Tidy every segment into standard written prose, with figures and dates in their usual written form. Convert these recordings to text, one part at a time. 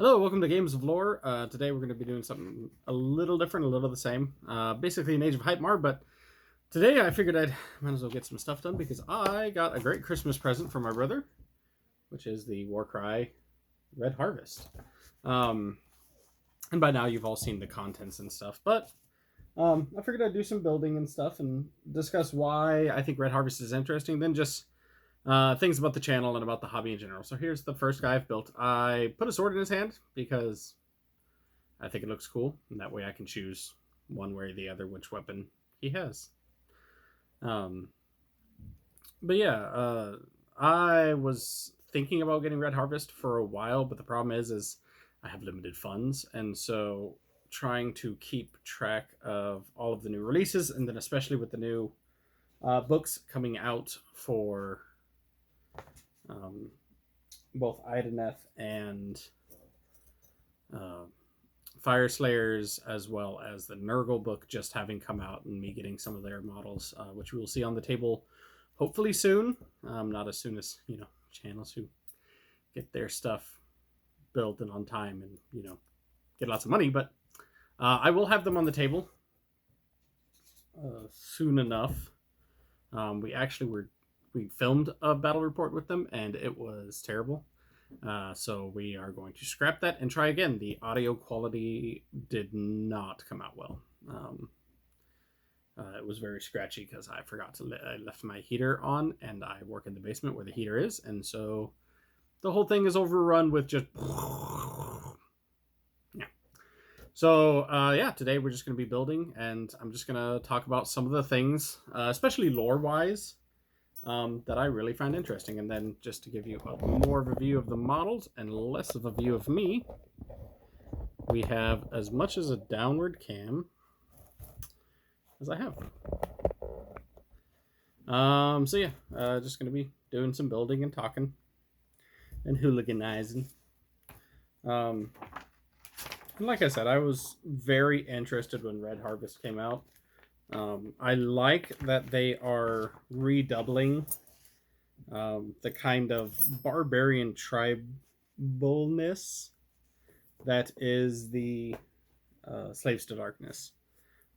Hello, welcome to Games of Lore. Today we're going to be doing something a little different, a little the same. Basically an Age of Hypemar, but today I figured I might as well get some stuff done because I got a great Christmas present from my brother, which is the Warcry Red Harvest. Um, and by now you've all seen the contents and stuff, but I figured I'd do some building and stuff and discuss why I think Red Harvest is interesting, then just things about the channel and about the hobby in general. So here's the first guy I've built. I put a sword in his hand because I think it looks cool, and that way I can choose one way or the other which weapon he has. Um, but yeah, I was thinking about getting Red Harvest for a while, but the problem is I have limited funds, and so trying to keep track of all of the new releases, and then especially with the new books coming out for um, both Ideneth and uh, Fire Slayers, as well as the Nurgle book just having come out, and me getting some of their models, which we will see on the table hopefully soon. Not as soon as channels who get their stuff built and on time and get lots of money, but I will have them on the table soon enough. We filmed a battle report with them, and it was terrible. So we are going to scrap that and try again. The audio quality did not come out well. It was very scratchy because I forgot to I left my heater on, and I work in the basement where the heater is, and so the whole thing is overrun with just yeah. So today we're just going to be building, and I'm just going to talk about some of the things, especially lore wise, that I really find interesting. And then just to give you more of a view of the models and less of a view of me, we have as much as a downward cam as I have. Just going to be doing some building and talking and hooliganizing. And like I said, I was very interested when Red Harvest came out. I like that they are redoubling the kind of barbarian tribalness that is the Slaves to Darkness.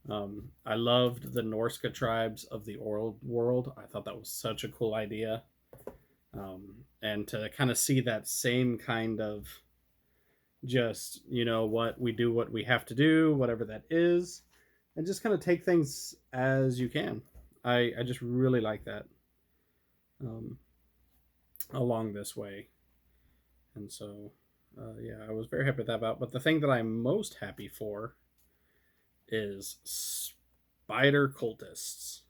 I loved the Norska tribes of the old world. I thought that was such a cool idea. And to kind of see that same kind of just, we do what we have to do, whatever that is, and just kind of take things as you can. I just really like that along this way. And so, I was very happy with that about. But the thing that I'm most happy for is spider cultists,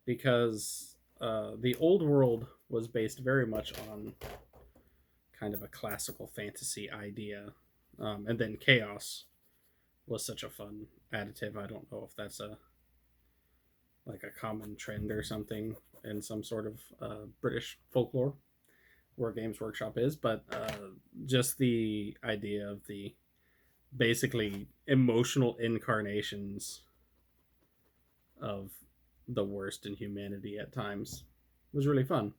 because the old world was based very much on kind of a classical fantasy idea, and then chaos was such a fun additive. I don't know if that's a common trend or something in some sort of British folklore where Games Workshop is, but just the idea of the basically emotional incarnations of the worst in humanity at times was really fun.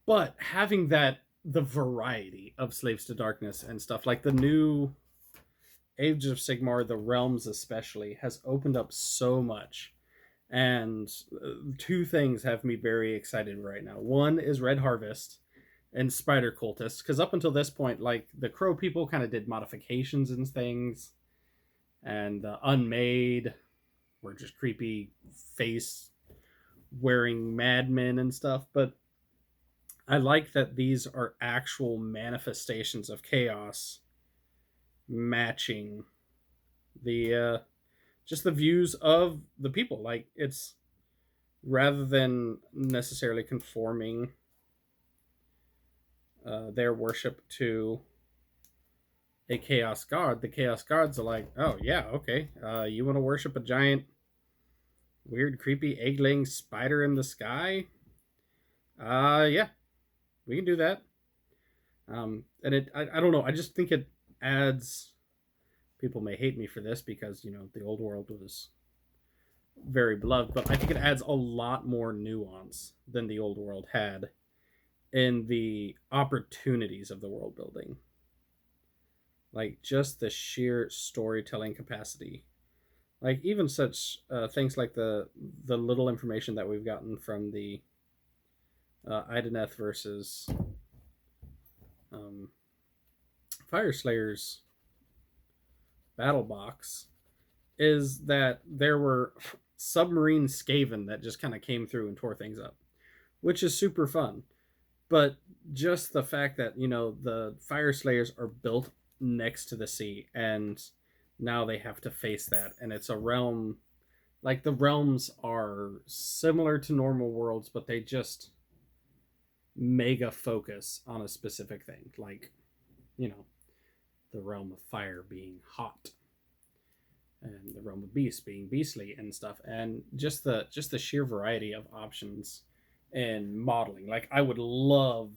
But having the variety of Slaves to Darkness and stuff like the new Age of Sigmar, the Realms especially, has opened up so much. And two things have me very excited right now. One is Red Harvest and Spider Cultists, because up until this point, like, the Crow people kind of did modifications and things, and the Unmade were just creepy face wearing madmen and stuff. But I like that these are actual manifestations of chaos matching the just the views of the people. Like, it's rather than necessarily conforming their worship to a chaos god, the chaos gods are like, oh yeah, okay, you want to worship a giant weird creepy egg-laying spider in the sky, yeah, we can do that. And I don't know, I just think it adds, people may hate me for this because the old world was very beloved, but I think it adds a lot more nuance than the old world had in the opportunities of the world building. Like just the sheer storytelling capacity. Like even such things like the little information that we've gotten from the Ideneth versus um, Fire Slayers battle box is that there were submarine Skaven that just kind of came through and tore things up, which is super fun. But just the fact that the Fire Slayers are built next to the sea, and now they have to face that, and it's a realm like the realms are similar to normal worlds, but they just mega focus on a specific thing, like you know the realm of fire being hot and the realm of beasts being beastly and stuff, and just the sheer variety of options and modeling. Like I would love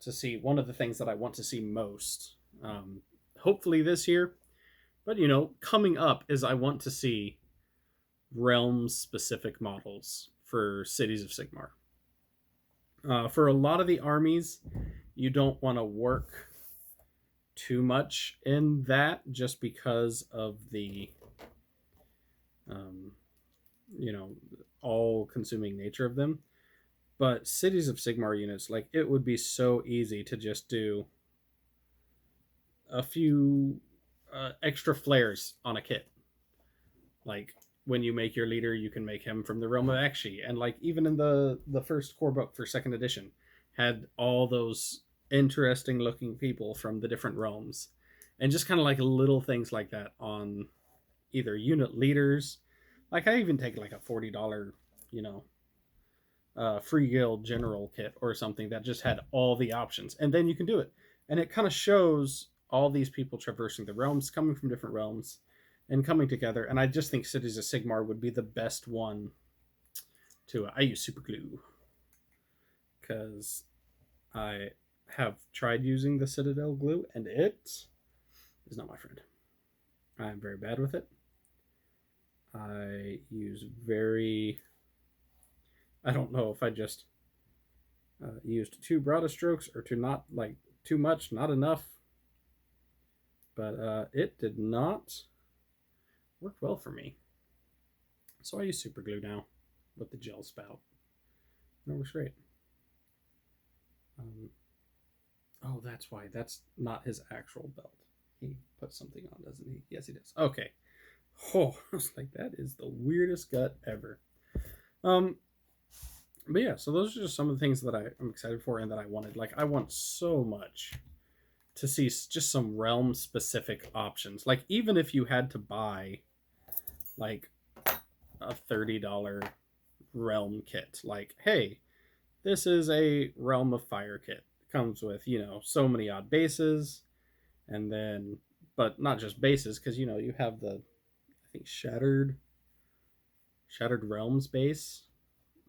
to see one of the things that I want to see most, hopefully this year, but coming up is I want to see realm specific models for Cities of Sigmar. For a lot of the armies, you don't want to work too much in that just because of the um, all consuming nature of them. But Cities of Sigmar units, like it would be so easy to just do a few extra flares on a kit. Like when you make your leader, you can make him from the realm of Akshi, and like even in the first core book for second edition, had all those interesting looking people from the different realms, and just kind of like little things like that on either unit leaders. Like I even take like a $40, you know, free guild general kit or something that just had all the options, and then you can do it, and it kind of shows all these people traversing the realms, coming from different realms, and coming together. And I just think Cities of Sigmar would be the best one to. I use super glue because I have tried using the Citadel glue, and it is not my friend. I am very bad with it. I use very. I don't know if I just used too broad of strokes or too much, not enough. But it did not work well for me. So I use super glue now with the gel spout. And it works great. Oh, that's why. That's not his actual belt. He puts something on, doesn't he? Yes, he does. Okay. Oh, I was like, that is the weirdest gut ever. But yeah, so those are just some of the things that I'm excited for and that I wanted. Like, I want so much to see just some realm specific options. Like, even if you had to buy like a $30 realm kit, like, hey, this is a Realm of Fire kit. It comes with, so many odd bases, and then, but not just bases, because, you have the, I think, Shattered Realms base,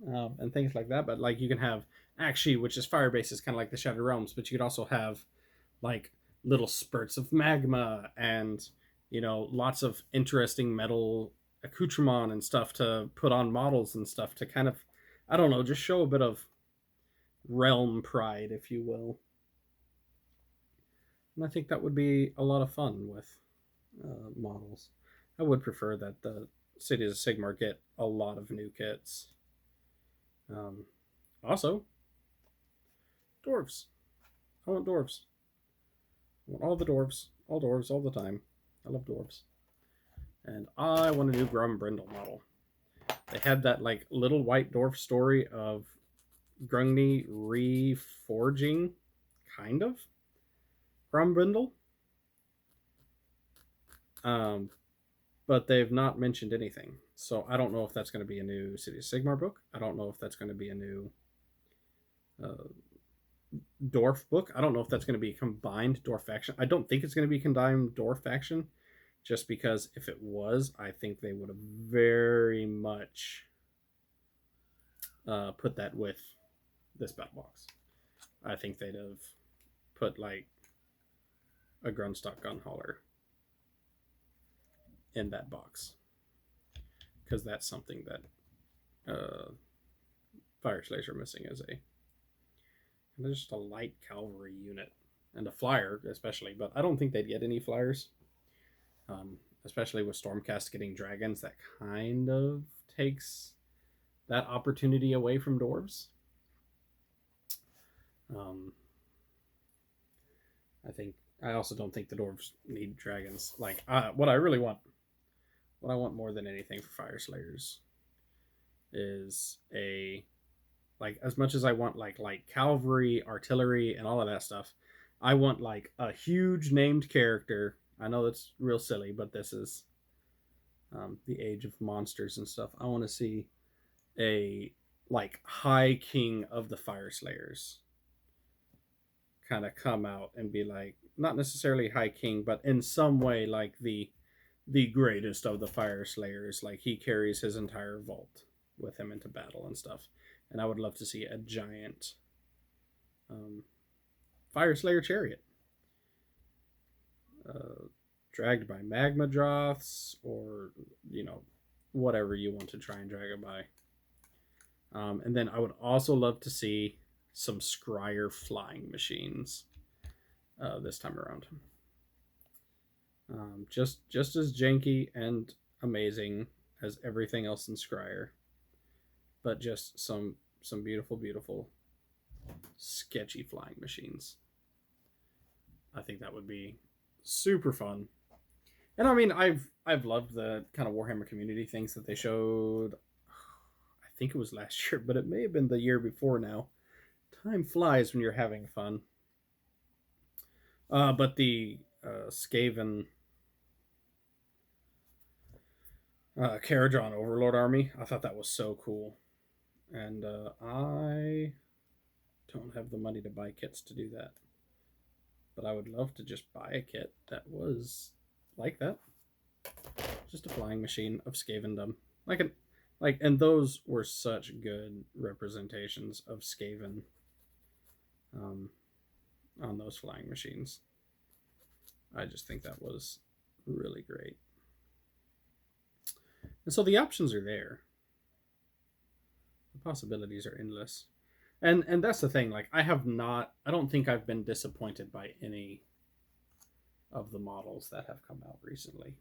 and things like that. But, like, you can have Akshi, which is fire bases, kind of like the Shattered Realms, but you could also have, like, little spurts of magma and, lots of interesting metal accoutrement and stuff to put on models and stuff to kind of, I don't know, just show a bit of realm pride, if you will. And I think that would be a lot of fun with models. I would prefer that the Cities of Sigmar get a lot of new kits. Also, dwarves. I want dwarves. I want all the dwarves. All dwarves, all the time. I love dwarves. And I want a new Grumbrindle model. They had that like little white dwarf story of Grungni reforging, kind of, Grumbrindle. But they've not mentioned anything. So I don't know if that's going to be a new City of Sigmar book. I don't know if that's going to be a new Dwarf book. I don't know if that's going to be combined Dwarf faction. I don't think it's going to be combined Dwarf faction, just because if it was, I think they would have very much put that with this battle box. I think they'd have put like a Grunstock gun hauler in that box, because that's something that Fire Slayers are missing as a just a light cavalry unit. and a flyer especially, but I don't think they'd get any flyers. Especially with Stormcast getting dragons, that kind of takes that opportunity away from dwarves. Um, I also don't think the dwarves need dragons. Like what I really want, what I want more than anything for Fire Slayers is a, like, as much as I want like cavalry, artillery, and all of that stuff, I want like a huge named character. I know that's real silly, but this is the age of monsters and stuff. I want to see a like high king of the Fire Slayers kind of come out and be like, not necessarily high king, but in some way like the greatest of the Fire Slayers. Like he carries his entire vault with him into battle and stuff. And I would love to see a giant Fire Slayer chariot, dragged by magma droths, or whatever you want to try and drag it by. And then I would also love to see some Scryer flying machines this time around. Just as janky and amazing as everything else in Scryer, but just some beautiful sketchy flying machines. I think that would be super fun. And I mean, I've loved the kind of Warhammer community things that they showed. I think it was last year, but it may have been the year before now. Time flies when you're having fun. But the Skaven Caradron Overlord army, I thought that was so cool. And I don't have the money to buy kits to do that. But I would love to just buy a kit that was like that. Just a flying machine of Skavendom. And those were such good representations of Skaven on those flying machines. I just think that was really great. And so the options are there. The possibilities are endless. And that's the thing, like I don't think I've been disappointed by any of the models that have come out recently.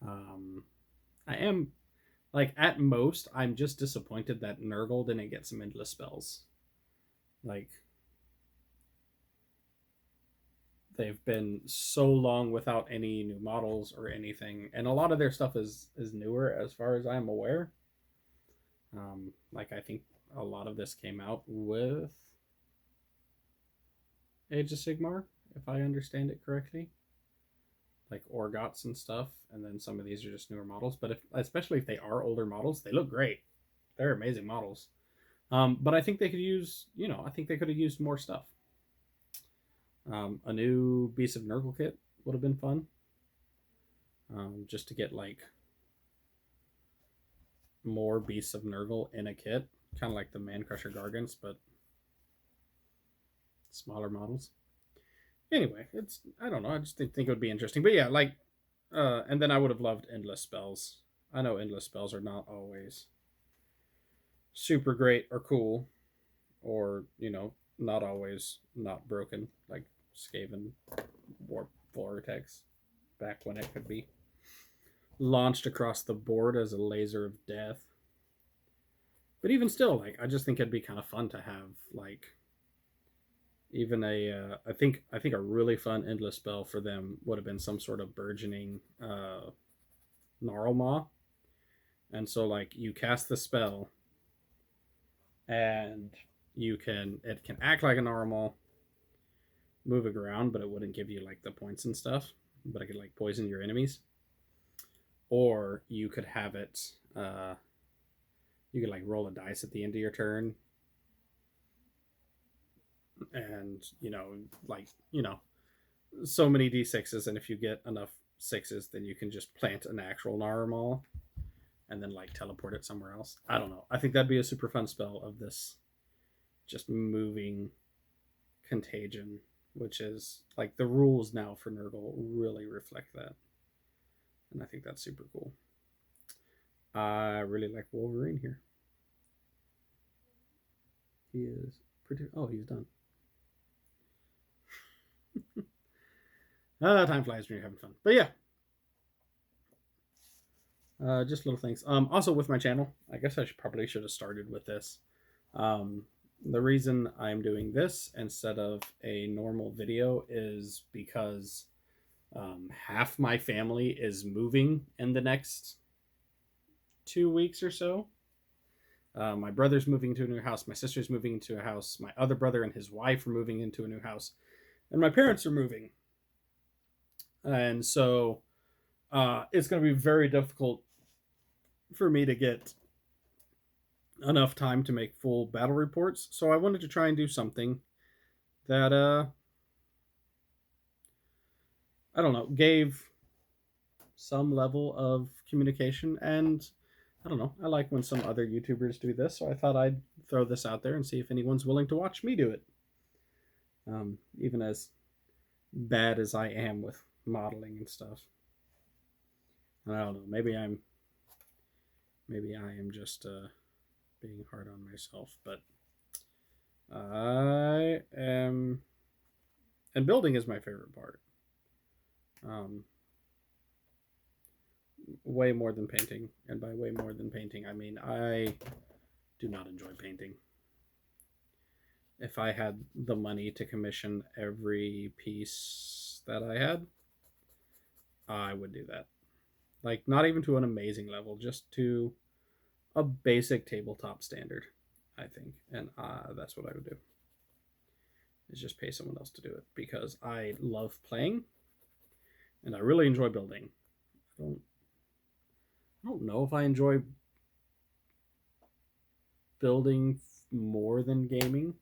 I am, like, at most I'm just disappointed that Nurgle didn't get some endless spells. Like, they've been so long without any new models or anything, and a lot of their stuff is newer as far as I'm aware. Like, I think a lot of this came out with Age of Sigmar, if I understand it correctly, like Orgots and stuff, and then some of these are just newer models. But especially if they are older models, they look great. They're amazing models. But I think they could use, I think they could have used more stuff. A new Beast of Nurgle kit would have been fun. Just to get like more Beasts of Nurgle in a kit, kind of like the Man Crusher Gargants, but smaller models. Anyway, I don't know. I just think it would be interesting. But yeah, like, and then I would have loved endless spells. I know endless spells are not always super great or cool, or not always not broken, like Skaven Warp Vortex back when it could be launched across the board as a laser of death. But even still, like, I just think it'd be kind of fun to have, like, even I think a really fun endless spell for them would have been some sort of burgeoning Gnarlmaw. And so, like, you cast the spell, and it can act like a Gnarlmaw, moving around, but it wouldn't give you like the points and stuff. But it could like poison your enemies. Or you could have it. You could like roll a dice at the end of your turn, and so many d6s, and if you get enough sixes, then you can just plant an actual Narmal and then like teleport it somewhere else. I don't know. I think that'd be a super fun spell of this just moving contagion, which is like the rules now for Nurgle really reflect that. And I think that's super cool. I really like Wolverine here. He is pretty... Oh, he's done. Time flies when you're having fun. But yeah, just little things. Also with my channel, I guess I probably should have started with this. Um, the reason I'm doing this instead of a normal video is because half my family is moving in the next 2 weeks or so. My brother's moving to a new house. My sister's moving into a house. My other brother and his wife are moving into a new house. And my parents are moving. And so it's going to be very difficult for me to get enough time to make full battle reports. So I wanted to try and do something that, I don't know, gave some level of communication. And I don't know, I like when some other YouTubers do this. So I thought I'd throw this out there and see if anyone's willing to watch me do it. Even as bad as I am with modeling and stuff. I don't know. Maybe I am just being hard on myself, but I am, and building is my favorite part. Way more than painting, and by way more than painting, I mean I do not enjoy painting. If I had the money to commission every piece that I had, I would do that. Like, not even to an amazing level, just to a basic tabletop standard, I think. And that's what I would do, is just pay someone else to do it, because I love playing and I really enjoy building. I don't know if I enjoy building more than gaming.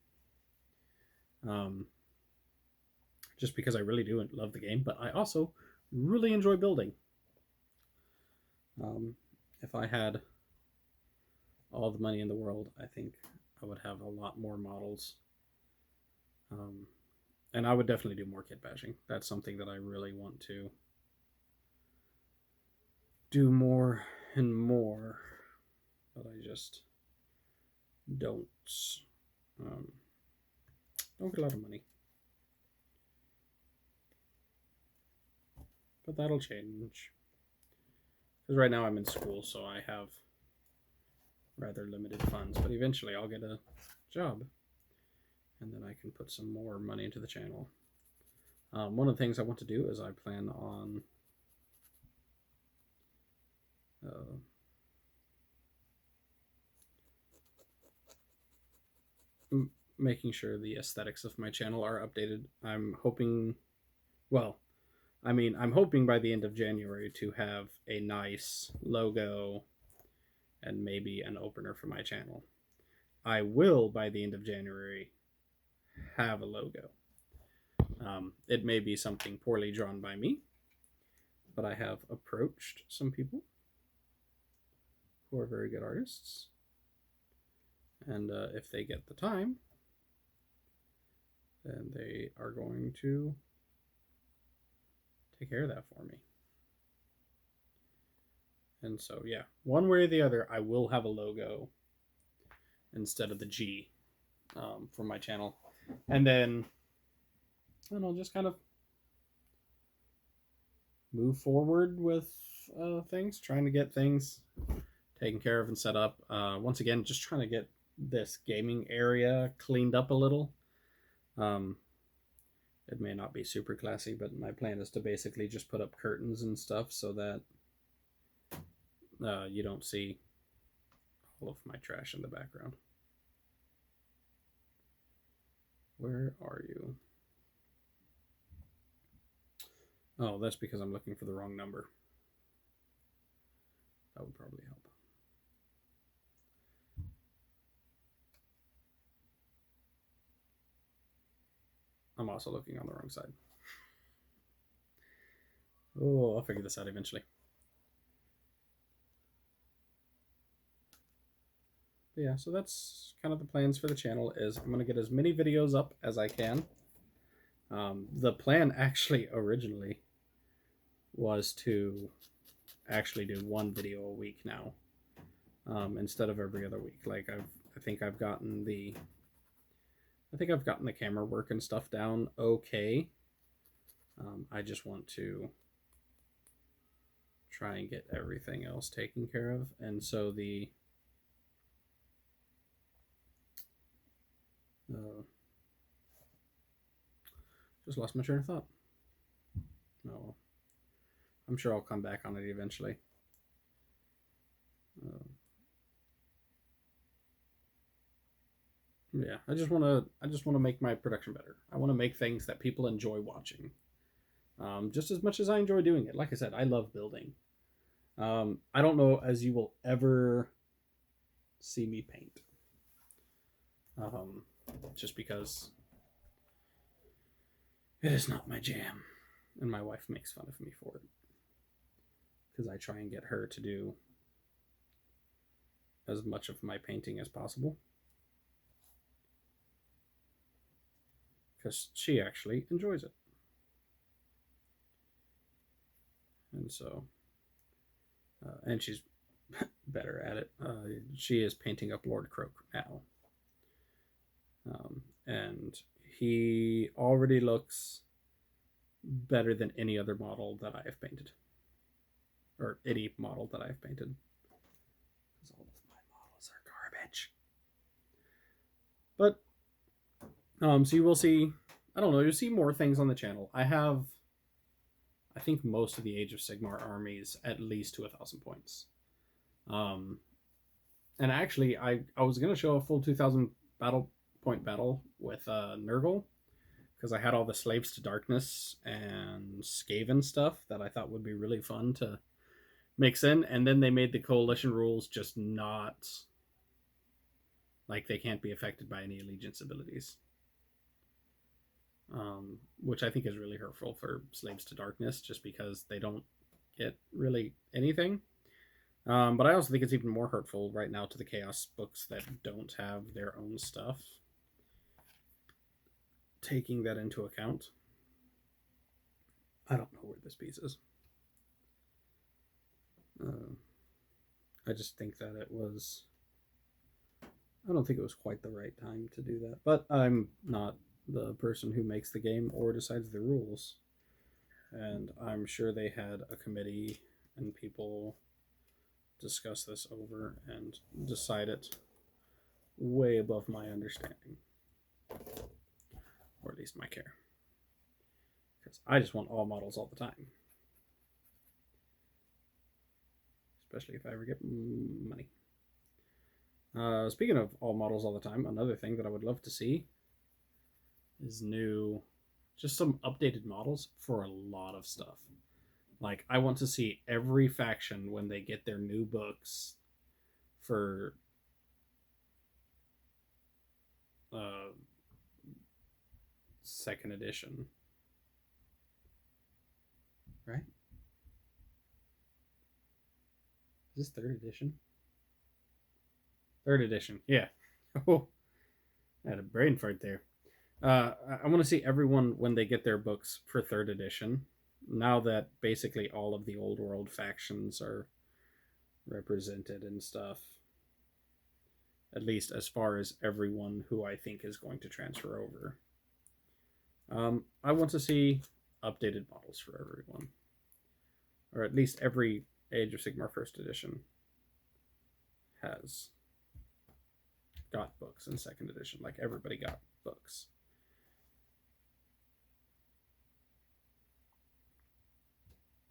Just because I really do love the game, but I also really enjoy building. If I had all the money in the world, I think I would have a lot more models. And I would definitely do more kit bashing. That's something that I really want to do more and more, but I just don't get a lot of money. But that'll change, because right now I'm in school, so I have rather limited funds, but eventually I'll get a job and then I can put some more money into the channel. One of the things I want to do is I plan on making sure the aesthetics of my channel are updated. I'm hoping, I'm hoping by the end of January to have a nice logo and maybe an opener for my channel. I will, by the end of January, have a logo. It may be something poorly drawn by me, but I have approached some people who are very good artists, and if they get the time, then they are going to take care of that for me. And so, yeah, one way or the other, I will have a logo instead of the G for my channel. And then, I don't know, just kind of move forward with things, trying to get things taken care of and set up. Once again, just trying to get this gaming area cleaned up a little. It may not be super classy, but my plan is to basically just put up curtains and stuff so that you don't see all of my trash in the background. Where are you? Oh, that's because I'm looking for the wrong number. That would probably help. I'm also looking on the wrong side. Oh, I'll figure this out eventually. But yeah, so that's kind of the plans for the channel. Is I'm going to get as many videos up as I can. The plan actually originally was to actually do one video a week now, instead of every other week. Like I think I've gotten the camera work and stuff down okay. I just want to try and get everything else taken care of. And so uh, just lost my train of thought. Oh, I'm sure I'll come back on it eventually. Uh, yeah, I just want to make my production better. I want to make things that people enjoy watching, just as much as I enjoy doing it. Like I said, I love building. I don't know as you will ever see me paint, um, just because it is not my jam, and my wife makes fun of me for it because I try and get her to do as much of my painting as possible because she actually enjoys it. And so, and she's better at it. She is painting up Lord Croak now. And he already looks better than any other model that I have painted, or any model that I have painted. Because all of my models are garbage. But so you will see. I don't know. You'll see more things on the channel. I think most of the Age of Sigmar armies at least to 1,000 points. And actually, I was gonna show a full 2,000 point battle with Nurgle because I had all the Slaves to Darkness and Skaven stuff that I thought would be really fun to mix in, and then they made the coalition rules just not like they can't be affected by any allegiance abilities, which I think is really hurtful for Slaves to Darkness just because they don't get really anything. But I also think it's even more hurtful right now to the Chaos books that don't have their own stuff. Taking that into account, I don't know where this piece is. I just think that it was. I don't think it was quite the right time to do that. But I'm not the person who makes the game or decides the rules. And I'm sure they had a committee and people discuss this over and decide it way above my understanding. Or at least my care. Because I just want all models all the time. Especially if I ever get money. Speaking of all models all the time, another thing that I would love to see is just some updated models for a lot of stuff. Like, I want to see every faction when they get their new books for second edition. Right? Is this third edition? Third edition, yeah. Oh, I had a brain fart there. I want to see everyone when they get their books for third edition. Now that basically all of the old world factions are represented and stuff. At least as far as everyone who I think is going to transfer over. I want to see updated models for everyone. Or at least every Age of Sigmar first edition has got books in second edition. Like, everybody got books.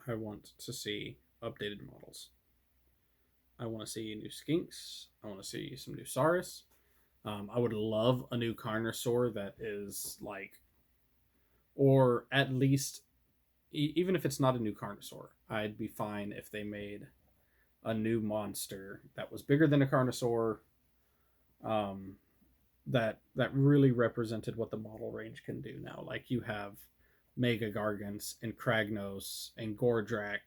I want to see updated models. I want to see new Skinks. I want to see some new Saurus. I would love a new Carnosaur that is like, or at least, even if it's not a new Carnosaur, I'd be fine if they made a new monster that was bigger than a Carnosaur, that really represented what the model range can do now. Like, you have Mega Gargants and Kragnos and Gordrak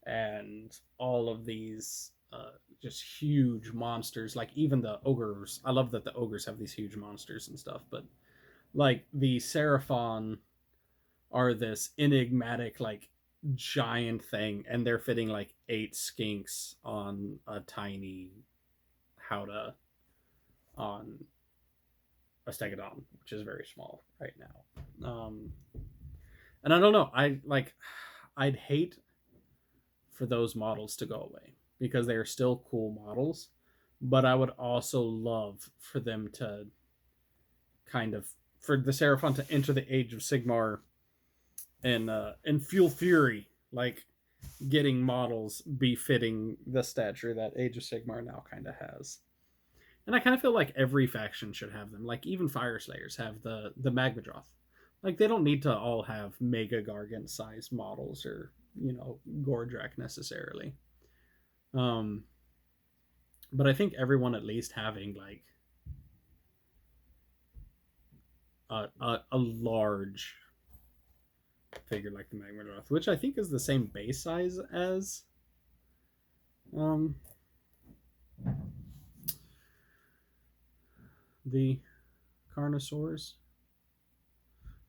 and all of these just huge monsters. Like, even the ogres. I love that the ogres have these huge monsters and stuff, but like the Seraphon are this enigmatic, like, giant thing, and they're fitting like 8 skinks on a tiny Howdah on a Stegodon, which is very small right now. And I don't know, I'd hate for those models to go away because they are still cool models, but I would also love for them to kind of for the Seraphon to enter the Age of Sigmar and Fuel Fury, like getting models befitting the stature that Age of Sigmar now kind of has. And I kind of feel like every faction should have them. Like even Fire Slayers have the Magmadroth. Like they don't need to all have Mega Gargant size models or Gordrak necessarily. Um, but I think everyone at least having like a large figure like the Magmadroth, which I think is the same base size as um, the Carnosaurs.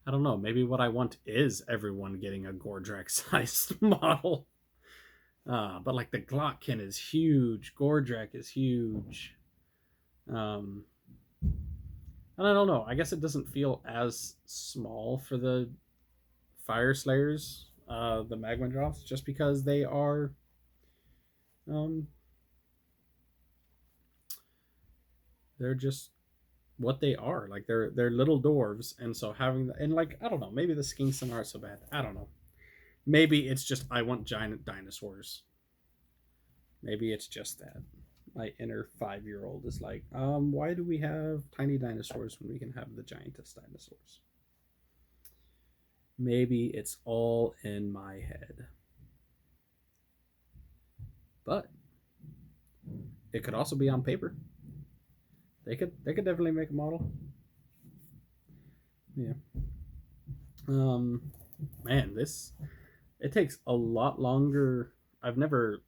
I don't know. Maybe what I want is everyone getting a Gordrak sized model. But like the Glockkin is huge, Gordrak is huge. Um, and I don't know. I guess it doesn't feel as small for the Fire Slayers, the Magma Drops, just because they are um, they're just what they are. Like they're little dwarves, and so having and like I don't know, maybe the skinks aren't so bad. I don't know. Maybe it's just I want giant dinosaurs. Maybe it's just that. My inner 5-year-old is like, why do we have tiny dinosaurs when we can have the giantest dinosaurs? Maybe it's all in my head. But it could also be on paper. They could definitely make a model. Yeah. Man, this it takes a lot longer. I've never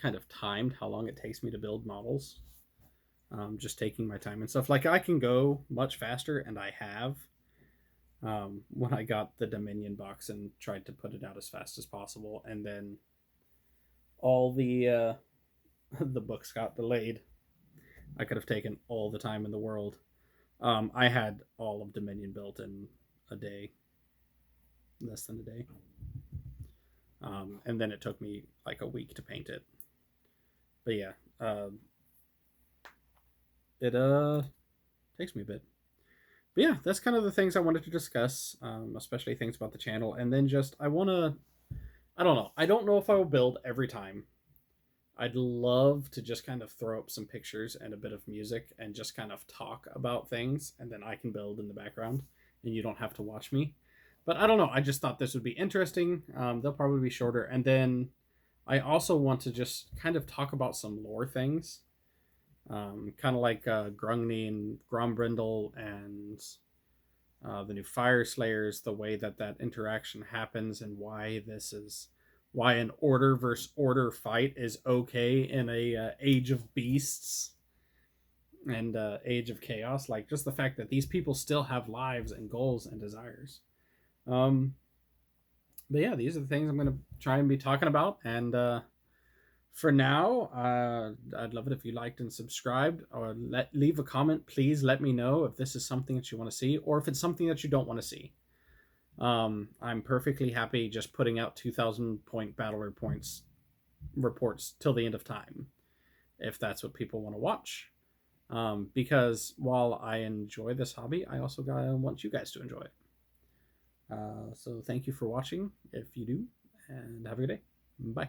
kind of timed how long it takes me to build models. Just taking my time and stuff. Like I can go much faster, and I have. When I got the Dominion box and tried to put it out as fast as possible, and then all the the books got delayed. I could have taken all the time in the world. I had all of Dominion built in a day, less than a day, and then it took me like a week to paint it. But yeah, it takes me a bit. But yeah, that's kind of the things I wanted to discuss, especially things about the channel, and then just I want to. I don't know. I don't know if I will build every time. I'd love to just kind of throw up some pictures and a bit of music and just kind of talk about things, and then I can build in the background, and you don't have to watch me. But I don't know. I just thought this would be interesting. They'll probably be shorter, and then I also want to just kind of talk about some lore things, kind of like Grungni and Grombrindle and the new Fire Slayers, the way that that interaction happens, and why an order versus order fight is okay in a Age of Beasts and Age of Chaos. Like just the fact that these people still have lives and goals and desires. Um, but yeah, these are the things I'm going to try and be talking about. And for now, I'd love it if you liked and subscribed, or leave a comment. Please let me know if this is something that you want to see, or if it's something that you don't want to see. I'm perfectly happy just putting out 2,000 point battle reports till the end of time, if that's what people want to watch. Because while I enjoy this hobby, I also want you guys to enjoy it. So thank you for watching, if you do, and have a good day. Bye.